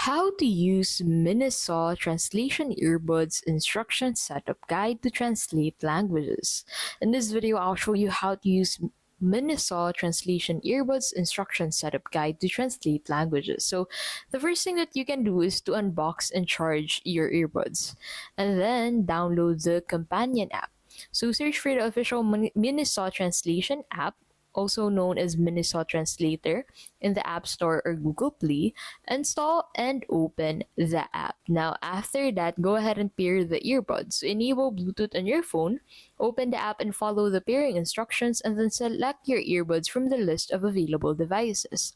How to use Miniso Translation Earbuds Instruction Setup Guide to Translate Languages. In this video, I'll show you how to use Miniso Translation Earbuds Instruction Setup Guide to Translate Languages. So, the first thing that you can do is to unbox and charge your earbuds, and then download the companion app. So, search for the official Miniso Translation app, also known as Miniso Translator, in the App Store or Google Play. Install and open the app. Now, after that, go ahead and pair the earbuds. So, enable Bluetooth on your phone, open the app and follow the pairing instructions, and then select your earbuds from the list of available devices.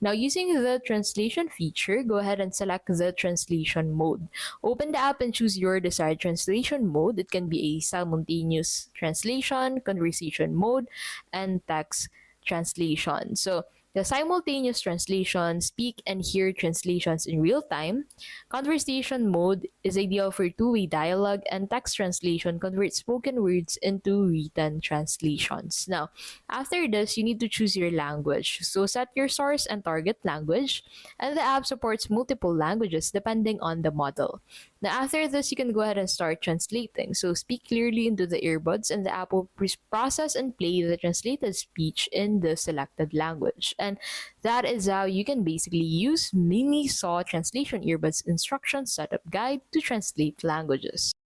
Now, using the translation feature, go ahead and select the translation mode. Open the app and choose your desired translation mode. It can be a simultaneous translation, conversation mode, and text translation. So, the simultaneous translation, speak and hear translations in real time. Conversation mode is ideal for two-way dialogue, and text translation converts spoken words into written translations. Now, after this, you need to choose your language. So set your source and target language, and the app supports multiple languages depending on the model. Now, after this, you can go ahead and start translating. So speak clearly into the earbuds, and the app will process and play the translated speech in the selected language. And that is how you can basically use Miniso Translation Earbuds Instruction Setup Guide to translate languages.